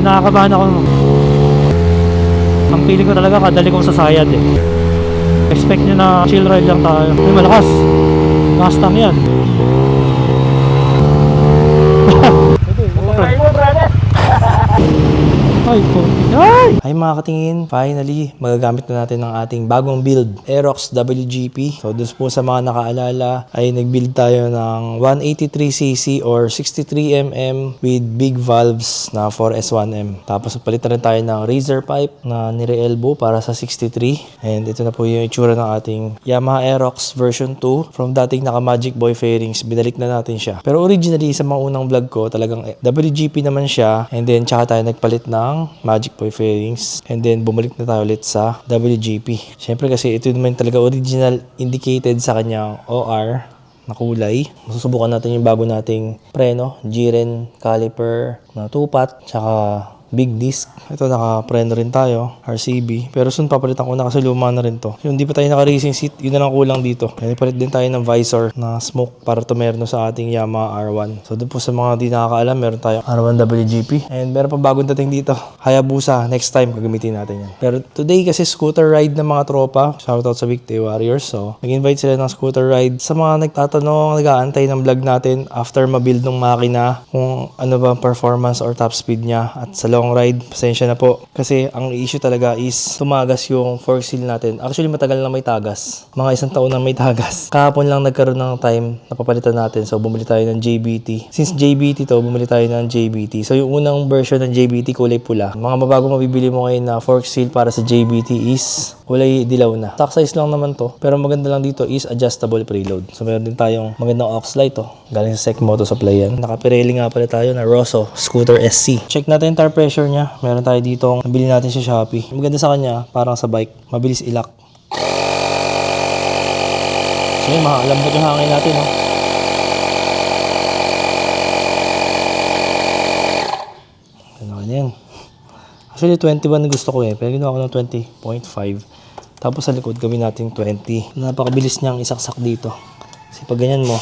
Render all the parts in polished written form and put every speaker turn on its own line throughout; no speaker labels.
Nakakabahan ako. Ang feeling ko talaga kadali kong sasayad eh. Expect nyo na chill ride lang tayo. Ay, malakas. Mustang yan. Ay po. Ay mga katingin, finally magagamit na natin ang ating bagong build, Aerox WGP. So doon po sa mga nakaalala ay nag-build tayo ng 183cc or 63mm with big valves na 4S1M. Tapos palitan rin tayo ng razor pipe na nire-elbow para sa 63. And ito na po yung itsura ng ating Yamaha Aerox version 2. From dating naka Magic Boy fairings, binalik na natin siya. Pero originally sa mga unang vlog ko, talagang WGP naman siya. And then tsaka tayo nagpalit ng Magic Boy fairings, and then bumalik na tayo ulit sa WGP. Syempre kasi ito naman talaga original indicated sa kanyang OR na kulay. Masusubukan natin yung bago nating preno, Jiren caliper na 2-pot, tsaka big disc. Ito naka-preno rin tayo, RCB. Pero soon papalitan ko na kasi luma na rin to. Yung hindi pa tayo naka-racing seat, yun na lang kulang dito. Kaya palit din tayo ng visor na smoke para tumerno sa ating Yamaha R1. So doon po sa mga di nakakaalam, meron tayong R1 WGP. And meron pa bagong dating dito, Hayabusa. Next time, gagamitin natin yan. Pero today kasi scooter ride ng mga tropa. Shoutout sa Big Day Warriors. So nag-invite sila ng scooter ride. Sa mga nagtatanong, nag-aantay ng vlog natin after mabuild ng makina, kung ano ba performance or top speed niya at sa long ride, pasensya na po. Kasi ang issue talaga is tumagas yung fork seal natin. Actually, matagal na may tagas. Mga 1 taon na may tagas. Kahapon lang nagkaroon ng time na papalitan natin. So, bumili tayo ng JBT. Since JBT to, bumili tayo ng JBT. So, yung unang version ng JBT, kulay pula. Mga mabago mabibili mo ngayon na fork seal para sa JBT is kulay dilaw na. Stock size lang naman to. Pero maganda lang dito is adjustable preload. So, meron din tayong magandang aux light to. Galing sa Sec Moto Supply yan. Naka-Pirelli nga pala tayo na Rosso Scooter SC. Check natin yung tire pressure niya. Meron tayo dito. Nabili natin sa Shopee. Maganda sa kanya, parang sa bike. Mabilis ilak. So yun, lambot yung hangin natin, no? Ano yan? Actually, 21 gusto ko eh. Pero ginawa ko ng 20.5. Tapos sa likod, gawin natin 20. Napakabilis niyang isaksak dito. Kasi pag ganyan mo,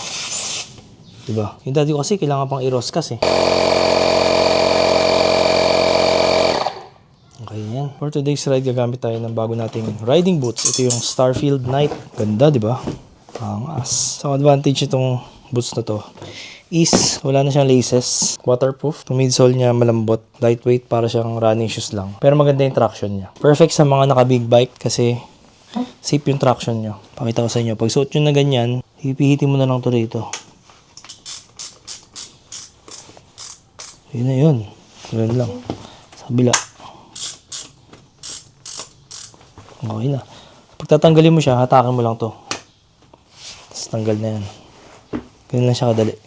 diba? Yung dati ko kasi, kailangan pang i-roscas eh. Okay, yan. For today's ride, gagamit tayo ng bago nating riding boots. Ito yung Starfield Night. Ganda, di ba? Angas. So, advantage itong boots na to is wala na siyang laces. Waterproof. Yung midsole niya malambot. Lightweight, para siyang running shoes lang. Pero maganda yung traction niya. Perfect sa mga naka-big bike kasi safe yung traction niya. Pakita ko sa inyo. Pag suot nyo na ganyan, hipihitin mo na lang to rito. Yun na yun. Ganun lang. Sa kabila. Okay na. Pag tatanggalin mo siya, hatakin mo lang to. Tapos tanggal na yan. Ganun lang siya kadali.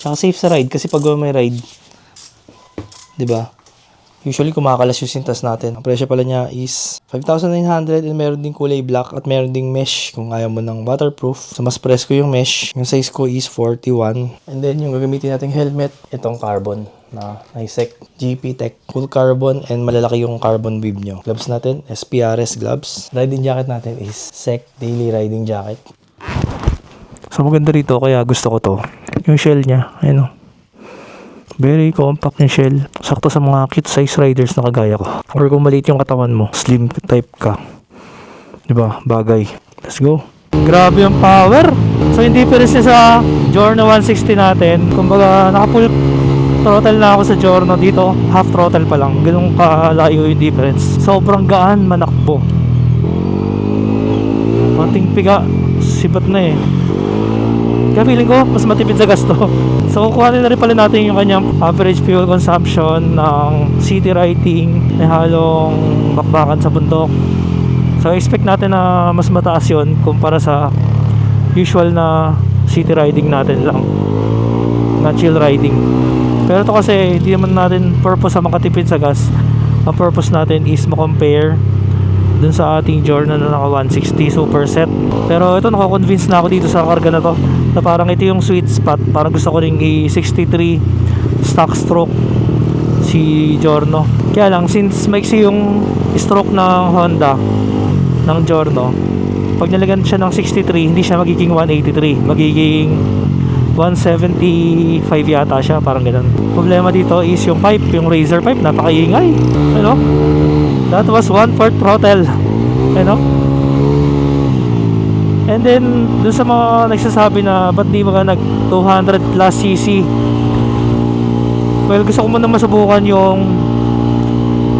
Tsaka safe sa ride kasi pag may ride, diba? Usually kumakalas yung sintas natin. Ang presyo pala niya is 5,900 and meron ding kulay black at meron ding mesh kung ayaw mo ng waterproof. So mas presko yung mesh. Yung size ko is 41. And then yung gagamitin nating helmet, itong carbon na Nisek GP Tech. Full carbon and malalaki yung carbon bib nyo. Gloves natin, SPRS gloves. Riding jacket natin is Sec Daily Riding Jacket. So maganda rito kaya gusto ko to. Yung shell niya, ayun o. Very compact yung shell. Sakto sa mga cute size riders na kagaya ko. Or kung maliit yung katawan mo, slim type ka. Diba? Bagay. Let's go. Grabe yung power. So yung difference niya sa Giorno 160 natin. Kumbaga naka-full throttle na ako sa Giorno. Dito half throttle pa lang. Ganun kalayo yung difference. Sobrang gaan manakbo. Pating piga. Sibat na eh. Kaya feeling ko, mas matipid sa gasto. So, kukuhanin na rin pala natin yung kanyang average fuel consumption ng city riding. May halong bakbakan sa bundok. So, expect natin na mas mataas yun kumpara sa usual na city riding natin lang. Na chill riding. Pero ito kasi, hindi naman natin purpose sa makatipid sa gas. Ang purpose natin is ma-compare dun sa ating Giorno na naka 160 super set. Pero ito, nako-convince na ako dito sa karga na to na parang ito yung sweet spot. Parang gusto ko ring i-63 stock stroke si Giorno. Kaya lang, since maiksi yung stroke ng Honda ng Giorno, pag nilagyan siya ng 63, hindi siya magiging 183, magiging 175 yata siya, parang ganun. Problema dito is yung pipe, yung razor pipe, napakaingay. Ano? That was 1/4 throttle. Ano? And then, dun sa mga nagsasabi na ba't di ba nag 200 plus cc? Well, gusto ko muna masubukan yung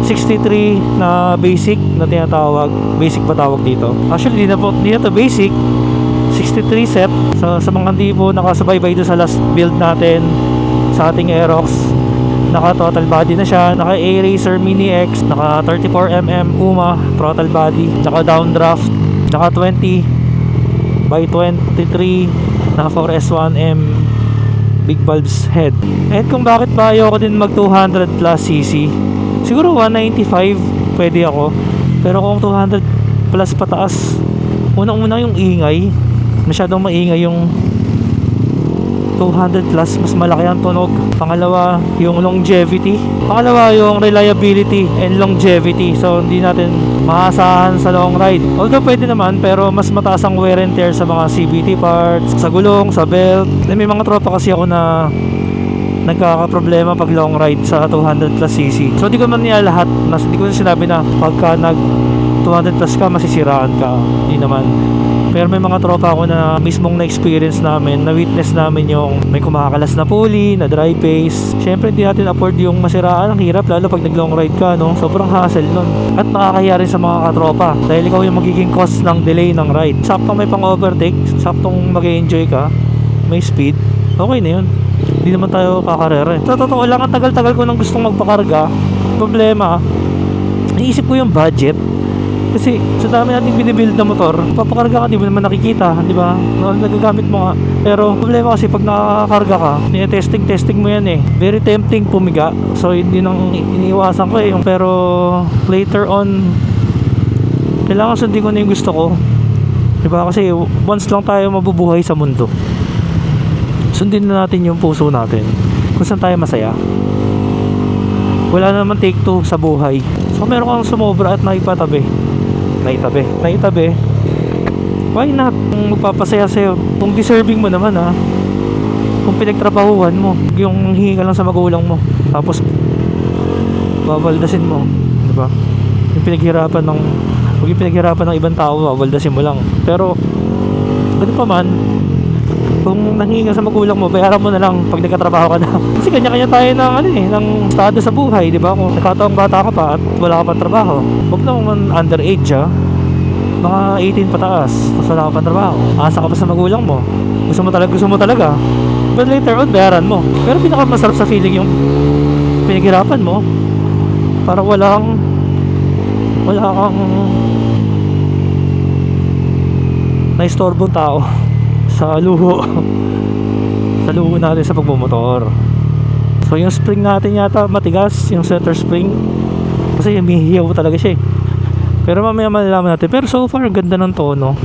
63 na basic na tinatawag. Basic pa tawag dito. Actually, di na to basic. 63 set. So, sa mga hindi po nakasubaybay doon sa last build natin sa ating Aerox, naka total body na siya, naka A-Racer Mini X, naka 34mm UMA throttle body, naka downdraft, naka 20x23, naka 4S1M big bulbs head. And kung bakit ba ayoko din mag 200 plus cc, siguro 195 pwede ako, pero kung 200 plus pataas, unang-una yung ingay, masyadong maingay yung 200 plus, mas malaki ang tunog. Pangalawa, yung longevity. Pangalawa, yung reliability and longevity. So, hindi natin maasahan sa long ride. Although, pwede naman, pero mas mataas ang wear and tear sa mga CVT parts, sa gulong, sa belt. May mga tropa kasi ako na nagkakaproblema pag long ride sa 200 plus cc. So, di ko man niya lahat. Di ko sinabi na pagka nag 200 plus ka, masisiraan ka. Hindi naman. Pero may mga tropa ako na mismong na-experience namin, na-witness namin yung may kumakalas na pulley, na dry pace. Siyempre, hindi natin afford yung masiraan. Ang hirap, lalo pag nag-long ride ka, no? Sobrang hassle nun. At nakakahiya rin sa mga katropa dahil ikaw yung magiging cause ng delay ng ride. Saktong may pang-overtake, saktong mag-enjoy ka, may speed, okay na yun. Hindi naman tayo kakarere. Sa totoo lang, ang tagal-tagal ko nang gustong magpakarga. Problema, naisip ko yung budget. Kasi sa dami nating binibuild na motor, papakarga ka, di mo naman nakikita, di ba? Nagagamit mo nga. Pero problema kasi pag nakakarga ka, testing mo yan eh. Very tempting pumiga. So hindi nang iniiwasan ko eh. Pero later on, kailangan sundin ko na yung gusto ko. Di ba? Kasi once lang tayo mabubuhay sa mundo. Sundin na natin yung puso natin. Kung saan tayo masaya. Wala naman take two sa buhay. So meron kang sumobra at naipatabi, why not? Kung magpapasaya sa'yo, kung deserving mo naman ha, kung pinagtrabahuhan mo, yung hingi ka lang sa magulang mo, tapos babaldasin mo, di ba? Yung pinaghirapan ng ibang tao, babaldasin mo lang. Pero ganun pa man, kung nanghingi ka sa magulang mo, bayaran mo na lang pag nagkatrabaho ka na. Kasi kanya-kanya tayo ng estado sa buhay, di ba? Kung nakataong bata ka pa at wala ka pang trabaho, huwag naman underage ha. Mga 18 pataas, tapos wala ka pang trabaho. Asa ka pa sa magulang mo. Gusto mo talaga. But later on, bayaran mo. Pero pinakamasarap sa feeling yung pinaghirapan mo. Parang wala kang naistorbong tao sa luho natin sa pagmumotor. So yung spring natin yata matigas, yung center spring, kasi humihiyaw talaga siya eh. Pero mamaya malalaman natin. Pero so far ang ganda ng tono,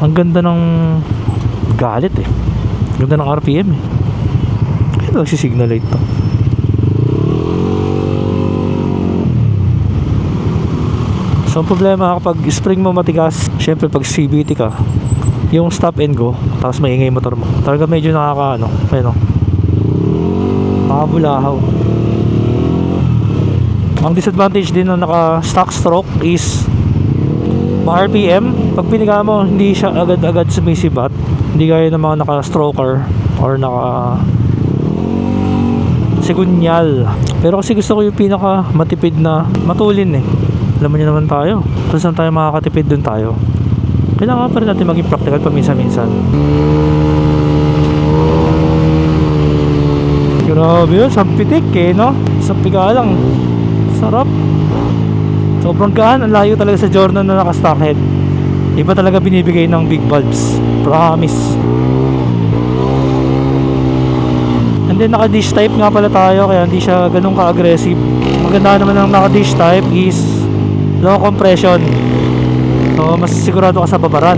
ang ganda ng galit eh, ganda ng RPM eh. Kaya nagsisignal light to. So ang problema kapag spring mo matigas, syempre pag CVT ka, yung stop and go, tapos maingay motor mo, talaga medyo nakabulahaw. Ang disadvantage din ng naka stock stroke is ma-RPM. Pag piniga mo, hindi siya agad-agad sumisibat, hindi gaya ng mga naka stroker or naka segunyal. Pero kasi gusto ko yung pinaka matipid na matulin eh. Alam mo nyo naman tayo, kung saan tayo makakatipid, dun tayo. Kailangan pa rin natin maging practical paminsan-minsan. Grabe yun, sampitik eh, no? Sampik ka lang. Sarap. Sobrang gaan, ang layo talaga sa Jordan na naka-stock head. Iba talaga binibigay ng big bulbs. Promise. And then naka-dish type nga pala tayo, kaya hindi siya ganun ka-aggressive. Maganda naman ng naka-dish type is low compression. So, mas sigurado ka sa babaran.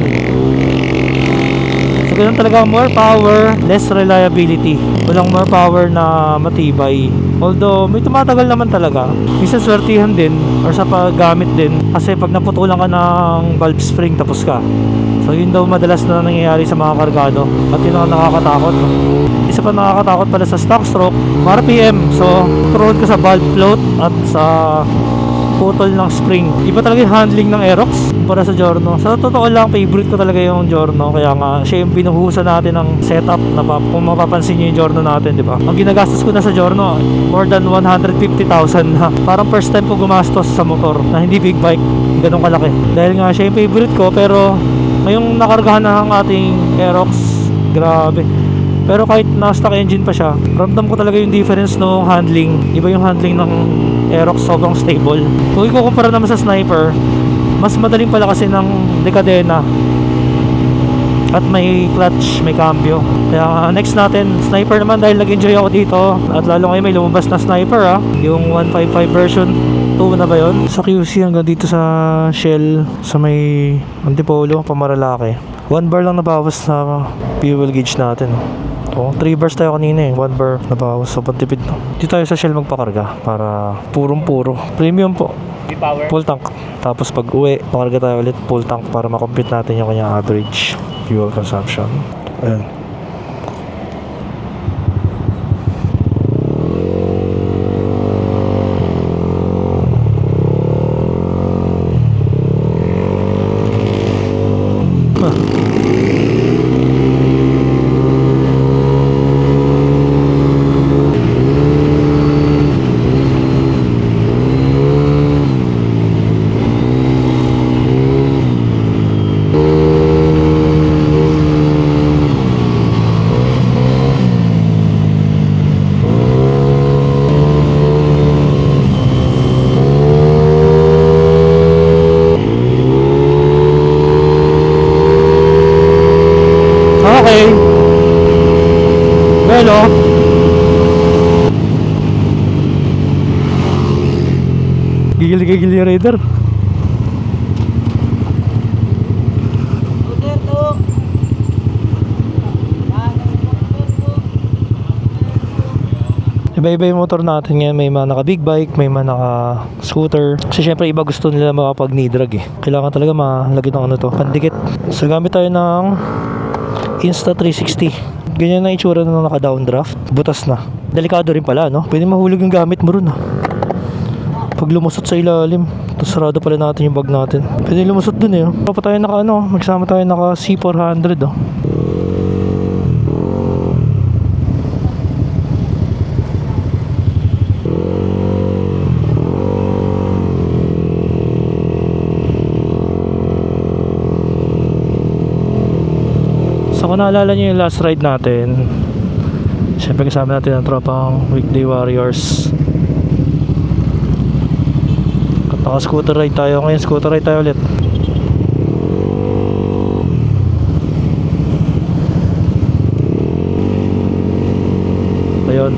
So, ganun talaga, more power, less reliability. Walang more power na matibay. Although, may tumatagal naman talaga. Minsan swertihan din, or sa paggamit din. Kasi pag naputulan ka ng valve spring, tapos ka. So yun daw madalas na nangyayari sa mga kargado. At yun ang nakakatakot. Isa pa nakakatakot pala sa stock stroke, RPM. So prone ka sa valve float at sa putol ng spring. Iba talaga yung handling ng Aerox para sa Giorno. Sa totoo lang, favorite ko talaga yung Giorno. Kaya nga, siya yung binuhusan natin ng setup na kung mapapansin nyo yung Giorno natin, di ba? Ang ginagastos ko na sa Giorno, more than 150,000 na. Parang first time ko gumastos sa motor na hindi big bike. Ganun kalaki. Dahil nga, siya yung favorite ko. Pero, ngayong nakargahan na ang ating Aerox, grabe. Pero kahit na-stock engine pa siya, ramdam ko talaga yung difference ng handling. Iba yung handling ng Aerox, sobrang stable. Kung ikukumpara naman sa Sniper, mas madaling pala kasi ng Decadena. At may clutch, may cambio. Kaya next natin, Sniper naman dahil nag-enjoy ako dito. At lalo ngayon may lumabas na Sniper yung 155 version 2 na ba yun? Sa QC hanggang dito sa Shell, sa may Antipolo, Pamaralake. 1 bar lang nabawas na fuel gauge natin. 3 bars tayo kanina 1 bar nabawas, so pantipid no. Dito tayo sa Shell magpakarga para purong-puro. Premium po. Full tank. Tapos pag uwi, pakarga tayo ulit full tank para makompute natin yung kanyang average fuel consumption. Ayan. Okay. Well, gigil-gigil yung Raider. Iba-iba yung motor natin ngayon. May mga naka big bike, may mga naka scooter. Kasi syempre iba gusto nila makapag knee drag Kailangan talaga malagyan ng ano to, pandikit. So gamit tayo ng Insta360. Ganyan na itsura na naka downdraft. Butas na. Delikado rin pala, no? Pwede mahulog yung gamit mo ron, pag lumusot sa ilalim. Tapos sarado pala natin yung bag natin. Pwede lumusot dun Pa tayo naka magsama tayo naka C400 So kung naalala nyo yung last ride natin, syempre kasama natin ang tropang Weekday Warriors. At naka scooter ride tayo. Ngayon scooter ride tayo ulit. Ayun.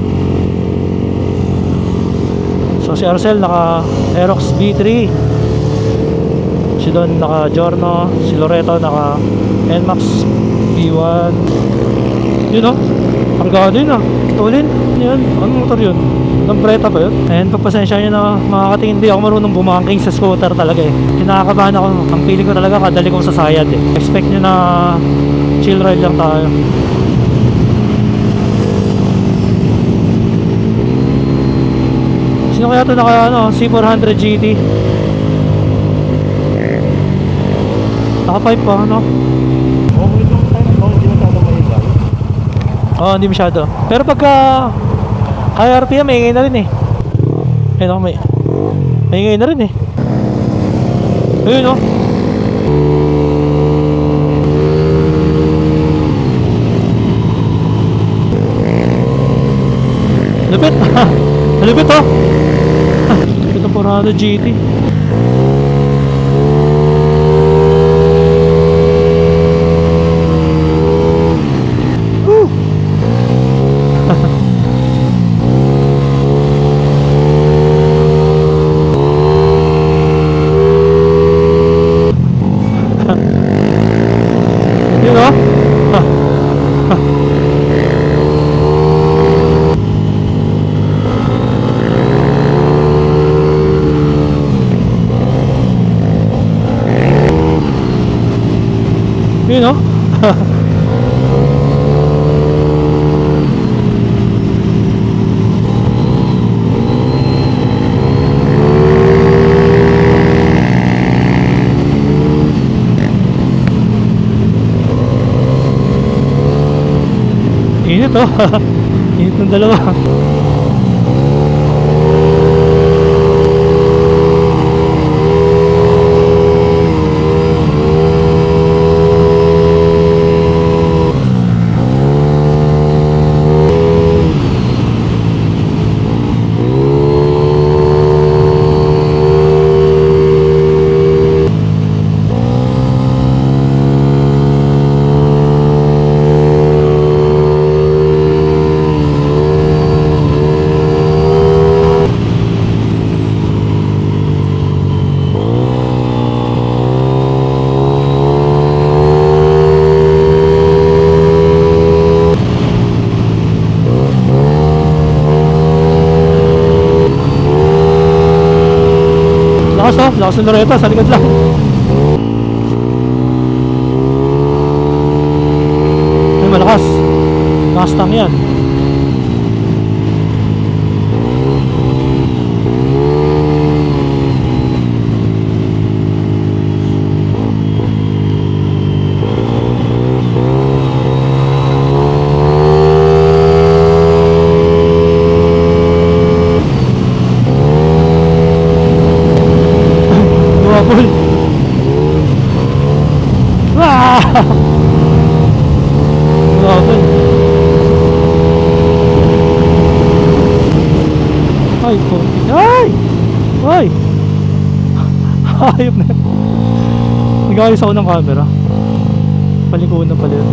So si Arcel naka Aerox B3, si Don naka Giorno, si Loreto naka NMAX B1. Yun kargado yun tulin. Yun, anong motor yun? Lambretta ba yun? And pagpasensya nyo na mga katingin, hindi ako marunong bumangking sa scooter talaga Kinakabahan ako. Ang feeling ko talaga kadali kong sasayad Expect nyo na chill ride lang tayo. Sino kaya ito naka C400 GT? Naka 5 pa hindi masyado. Pero pagka high RPM, may ingay na rin Ayun may ingay na rin Ayun Lupit. Lupit Ito 400 GT. Yun o. Init oh. Init ng dalawa. Lakas oh, lakas ng Loretta, sa likod lang. Ay, malakas. Mustang yan. Wabol. Wow! Wabol. Ay, puti. Ay! Ay! Hayop na. Nag-ayos ako ng camera. Palikuhan na pala yun.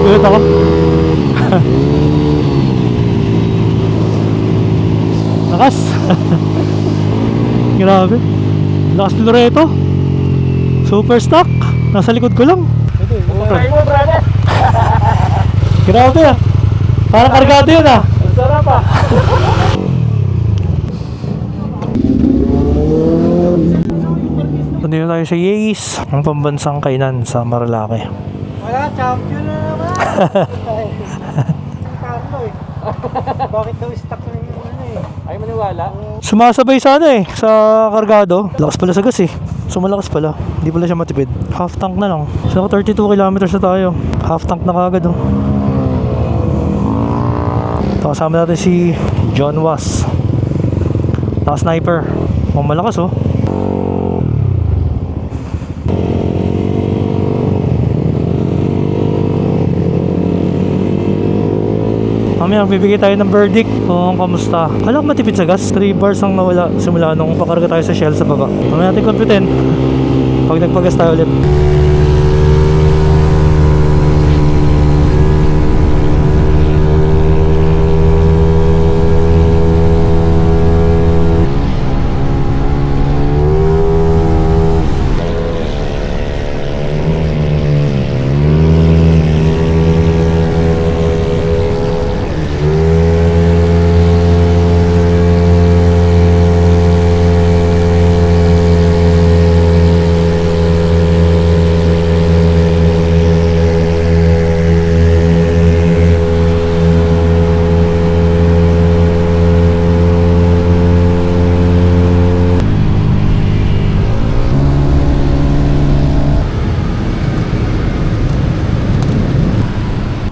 Gulat ako. Lakas. Grabe. Lakas ni Loreto. Super stock. Nasa likod ko lang. Grabe ah. Parang kargado yun ah. Sarap ah. Nandito tayo sa Yeis, ang pambansang kainan sa Marilake.
Wala, champion na naman. Carlo eh. Bakit daw stuck na yung ano eh? Ay maniwala?
Sumasabay sana eh sa kargado. Lakas pala sa gas eh. So malakas pala. Hindi pala siya matipid. Half tank na lang. So 32 kilometers na tayo. Half tank na kagad oh. So, kasama natin si John Was. Naka-sniper. Malakas oh. Mamaya bibigay tayo ng verdict kung kamusta. Kala ko matipid sa gas. 3 bars ang nawala simula nung pakarga tayo sa Shell sa baba. Mamaya natin computin pag nagpagas tayo ulit.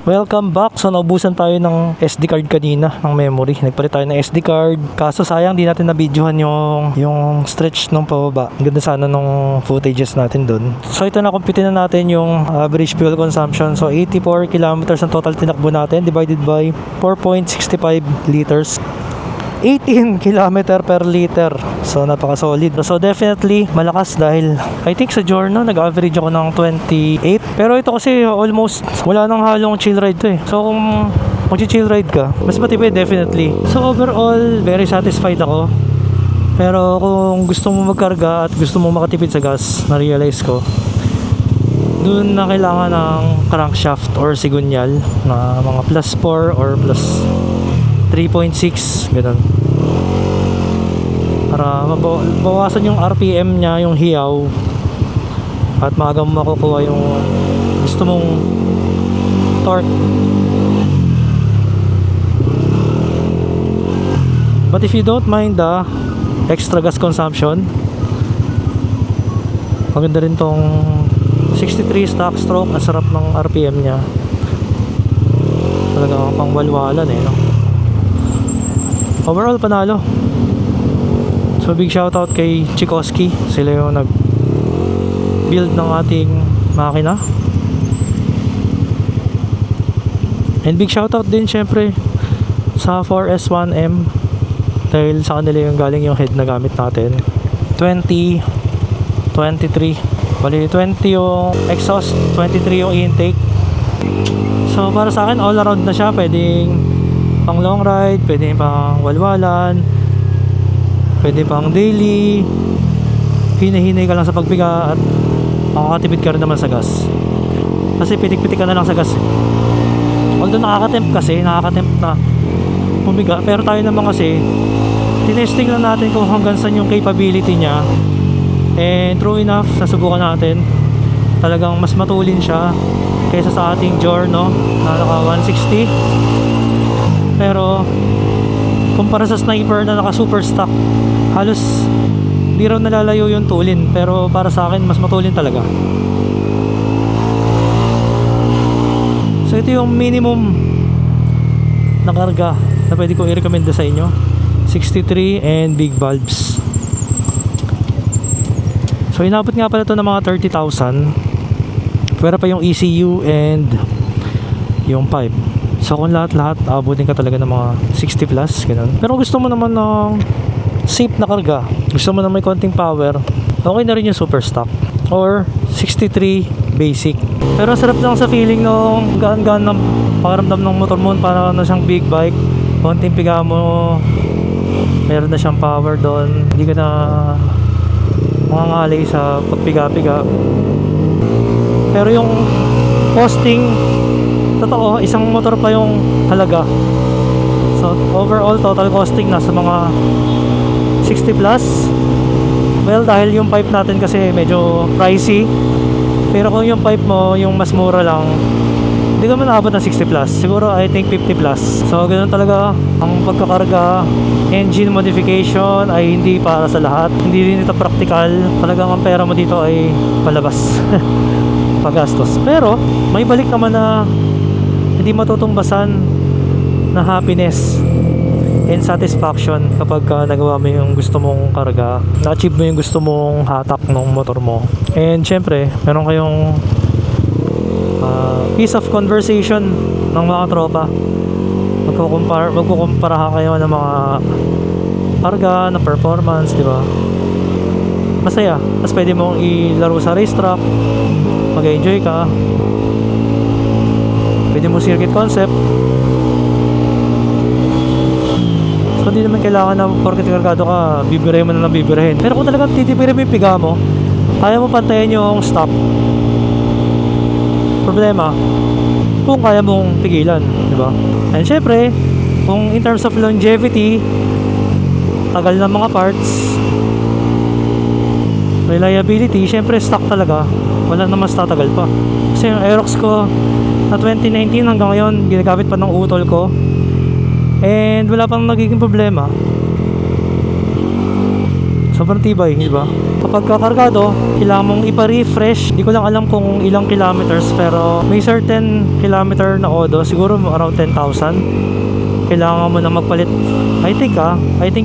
Welcome back. So naubusan tayo ng SD card kanina, ng memory. Nagpalit tayo ng SD card. Kaso sayang di natin na-videohan yung stretch nung pababa. Ang ganda sana nung footages natin dun. So ito na, compute na natin yung average fuel consumption. So 84 kilometers ang total tinakbo natin divided by 4.65 liters. 18 km per liter. So napaka-solid. So definitely malakas dahil I think sa Giorno nag-average ako ng 28. Pero ito kasi almost wala nang halong chill ride to eh. So kung mag-chill ride ka, mas matipid definitely. So overall, very satisfied ako. Pero kung gusto mo magkarga at gusto mo makatipid sa gas, na-realize ko dun na kailangan ng crankshaft or sigunyal na mga plus 4 or plus 3.6, ganun. Para mabawasan yung RPM niya, yung hiyaw, at maaga mo makukuha yung gusto mong torque. But if you don't mind the extra gas consumption, maganda rin tong 63 stock stroke. Ang sarap ng RPM nya, talaga pang walwalan eh, no? Overall panalo. So big shoutout kay Chikoski, sila yung nag build ng ating makina. And big shoutout din syempre sa 4S1M, dahil sa kanila yung galing yung head na gamit natin. 20, 23, bali 20 yung exhaust, 23 yung intake. So para sa akin all around na siya, pwedeng pang long ride, pwedeng pang walwalan, pwede pang daily, hinahinay ka lang sa pagbiga, at makakatipid ka rin naman sa gas kasi pitik-pitik ka na lang sa gas. Although nakakatempt na pumiga, pero tayo naman kasi tinesting lang natin kung hanggang saan yung capability niya, and true enough, nasubukan natin, talagang mas matulin siya kaysa sa ating Giorno na naka 160. Pero kumpara sa Sniper na naka super stock, halos di raw nalalayo yung tulin, pero para sa akin mas matulin talaga. So ito yung minimum na karga na pwede ko i-recommend sa inyo, 63 and big valves. So inabot nga pala ito ng mga 30,000, pwera pa yung ECU and yung pipe. So kung lahat-lahat, abutin ka talaga ng mga 60 plus, ganun. Pero gusto mo naman ng safe na karga, gusto mo na may konting power, okay na rin yung super stock or 63 basic. Pero sarap lang sa feeling nung gaan-gaan ng pakaramdam ng motor mo, para na siyang big bike. Konting piga mo, meron na siyang power doon, hindi ka na mangangalay sa pagpiga-piga. Pero yung costing, totoo, isang motor pa yung halaga. So overall total costing nasa mga 60 plus. Well, dahil yung pipe natin kasi medyo pricey, pero kung yung pipe mo yung mas mura lang, hindi ka man naabot ng 60 plus, siguro I think 50 plus. So ganoon talaga ang pagkakarga. Engine modification ay hindi para sa lahat, hindi rin ito practical. Talagang ang pera mo dito ay palabas pagastos. Pero may balik naman na hindi matutumbasan na happiness and satisfaction kapag nagawa mo yung gusto mong karga, na-achieve mo yung gusto mong hatak ng motor mo. And syempre, meron kayong piece of conversation ng mga tropa. Magkukumpara kayo ng mga karga, na performance, di ba? Masaya. Tapos pwede mong ilaro sa racetrack, mag-enjoy ka. Pwede mo circuit concept. So hindi naman kailangan na porket kargado ka, bibirahin mo na lang bibirahin. Pero kung talagang titipirin mo yung piga mo, kaya mo pantayin yung stop. Problema kung kaya mong pigilan, di ba? And syempre, kung in terms of longevity, tagal ng mga parts, reliability, syempre stock talaga, wala na mas tatagal pa. Kasi yung Aerox ko na 2019 hanggang ngayon, ginagamit pa ng utol ko, and wala pang nagiging problema. Sobrang tibay, di ba? Kapag kakargado, kailangan mong ipa-refresh. Hindi ko lang alam kung ilang kilometers, pero may certain kilometer na odo, siguro around 10,000. Kailangan mo na magpalit. I think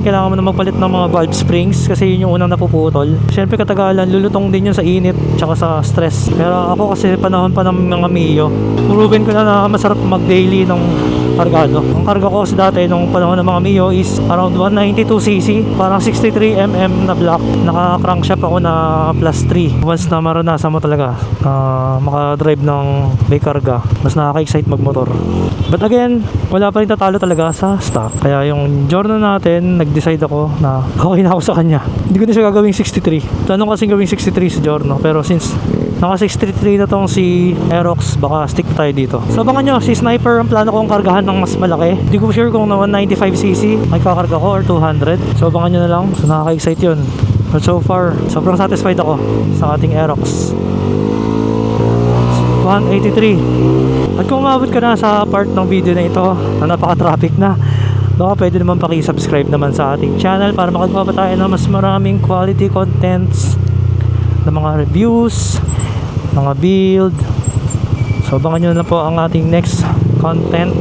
kailangan mo na magpalit ng mga valve springs, kasi yun yung unang napuputol. Siyempre katagalan, lulutong din yun sa init tsaka sa stress. Pero ako kasi panahon pa ng mga Mio, proven ko na masarap mag-daily ng kargado. Ang karga ko kasi dati nung panahon ng mga Mio is around 192cc, parang 63mm na block. Naka-crankshaft ako na plus 3. Once na maranasan mo talaga makadrive ng may karga, mas nakaka-excite magmotor. But again, wala pa rin tatalo talaga sa stock. Kaya yung Giorno natin, nag-decide ako na okay na ako sa kanya. Hindi ko na siya gagawing 63. Tanong kasing gawing 63 sa Giorno, pero since naka 63 na tong si Aerox, baka stick tayo dito. So abangan nyo, si Sniper ang plano kong kargahan ng mas malaki. Hindi ko sure kung na 195cc may kakarga ko or 200. So abangan nyo na lang. So nakaka-excite yun. But so far, sobrang satisfied ako sa ating Aerox 183. At kung umabot ka na sa part ng video na ito na napaka-traffic na, baka pwede naman paki-subscribe naman sa ating channel para makagawa pa tayo ng mas maraming quality contents ng mga reviews, mga build. So abangan nyo na po ang ating next content.